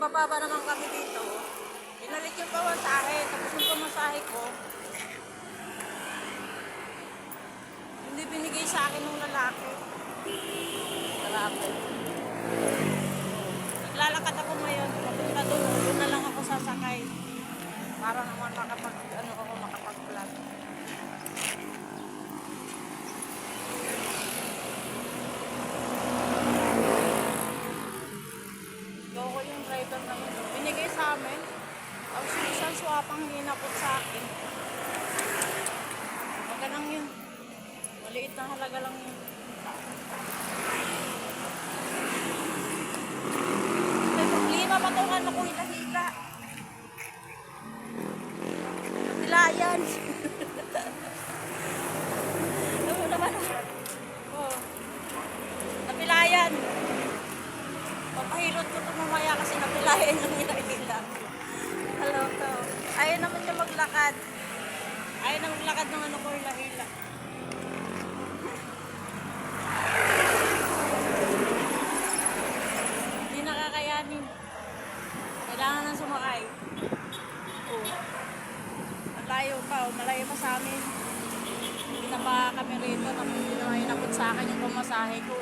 Nagbababa naman kami dito. Pinalit yung pamasahe. Tapos yung pamasahe ko, hindi binigay sa akin ng lalaki. Lalaki. Naglalakad ako ngayon. Papunta doon. Doon na lang ako sasakay. Para naman makapag-vlog. Loko yung driver naman. Binigay sa amin. Tapos yung isang swapang hinapot sa akin. Huwag lang yun. Maliit na halaga lang yun. May problema pa itong ano ko hila-hila. Napilayan. Ano mo naman? Oh. Napilayan. Papahilot ko ito mamaya kasi napilayan yung hila-hila. Hello to. Ayaw naman niya maglakad. Ayaw na maglakad ng ano ko hila-hila. Hindi nakakayanin. Kailangan nang sumakay. Oh. Malayo pa. Oh. Malayo pa sa amin. Hindi na pa kami rito. Tapos hindi na inabot sa akin yung pamasahe ko.